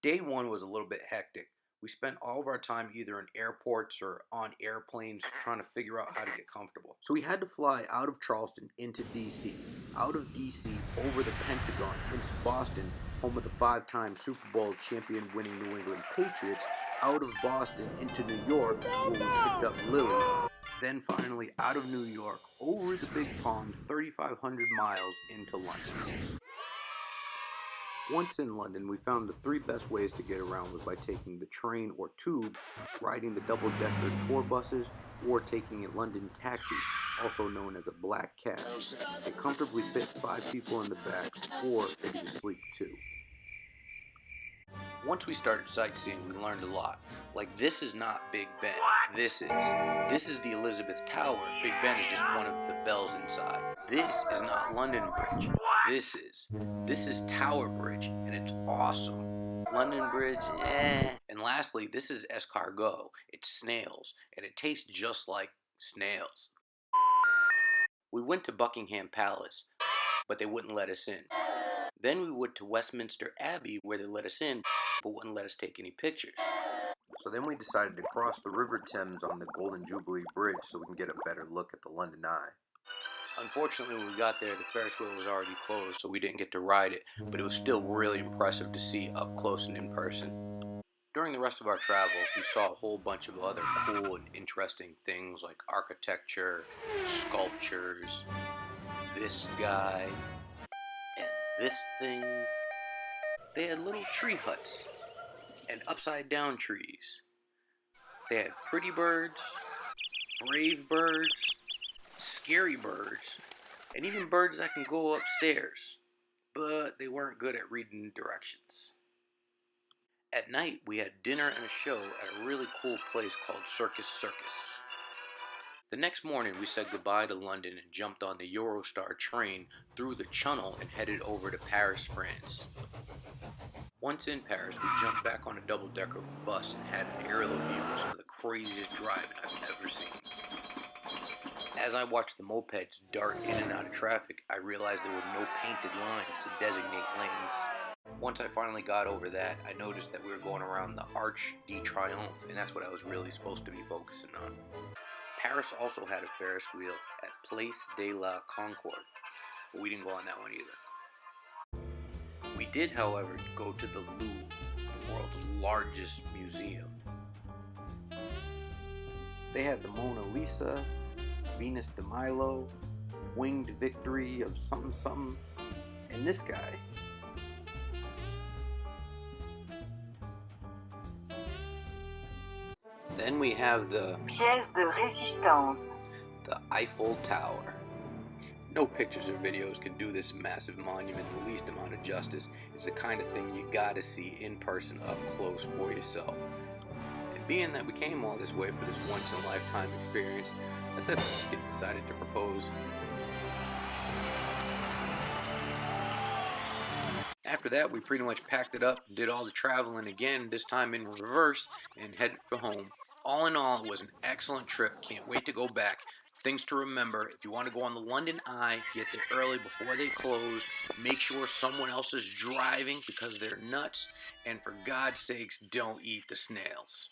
Day one was a little bit hectic. We spent all of our time either in airports or on airplanes trying to figure out how to get comfortable. So we had to fly out of Charleston into DC, out of DC over the Pentagon into Boston, home of the 5-time Super Bowl champion winning New England Patriots, out of Boston into New York where we picked up Lili, then finally out of New York over the Big Pond 3,500 miles into London. Once in London, we found the 3 best ways to get around was by taking the train or tube, riding the double-decker tour buses, or taking a London taxi, also known as a black cab. They comfortably fit 5 people in the back, or they could just sleep 2. Once we started sightseeing, we learned a lot. Like, this is not Big Ben. This is the Elizabeth Tower. Big Ben is just one of the bells inside. This is not London Bridge. This is Tower Bridge, and it's awesome. London Bridge, eh. And lastly, this is escargot. It's snails, and it tastes just like snails. We went to Buckingham Palace, but they wouldn't let us in. Then we went to Westminster Abbey, where they let us in, but wouldn't let us take any pictures. So then we decided to cross the River Thames on the Golden Jubilee Bridge so we can get a better look at the London Eye. Unfortunately, when we got there, the Ferris wheel was already closed, so we didn't get to ride it, but it was still really impressive to see up close and in person. During the rest of our travels, we saw a whole bunch of other cool and interesting things like architecture, sculptures, this guy, and this thing. They had little tree huts and upside down trees. They had pretty birds, brave birds, scary birds, and even birds that can go upstairs, but they weren't good at reading directions. At night, we had dinner and a show at a really cool place called Circus Circus. The next morning, we said goodbye to London and jumped on the Eurostar train through the Channel and headed over to Paris, France. Once in Paris, we jumped back on a double-decker bus and had an aerial view of some of the craziest driving I've ever seen. As I watched the mopeds dart in and out of traffic, I realized there were no painted lines to designate lanes. Once I finally got over that, I noticed that we were going around the Arc de Triomphe, and that's what I was really supposed to be focusing on. Paris also had a Ferris wheel at Place de la Concorde, but we didn't go on that one either. We did, however, go to the Louvre, the world's largest museum. They had the Mona Lisa, Venus de Milo, Winged Victory of something something, and this guy. Then we have the pièce de résistance, the Eiffel Tower. No pictures or videos can do this massive monument the least amount of justice. It's the kind of thing you gotta see in person up close for yourself. And being that we came all this way for this once-in-a-lifetime experience, I decided to propose. After that, we pretty much packed it up, did all the traveling again, this time in reverse, and headed for home. All in all, it was an excellent trip. Can't wait to go back. Things to remember: if you want to go on the London Eye, get there early before they close. Make sure someone else is driving because they're nuts. And for God's sakes, don't eat the snails.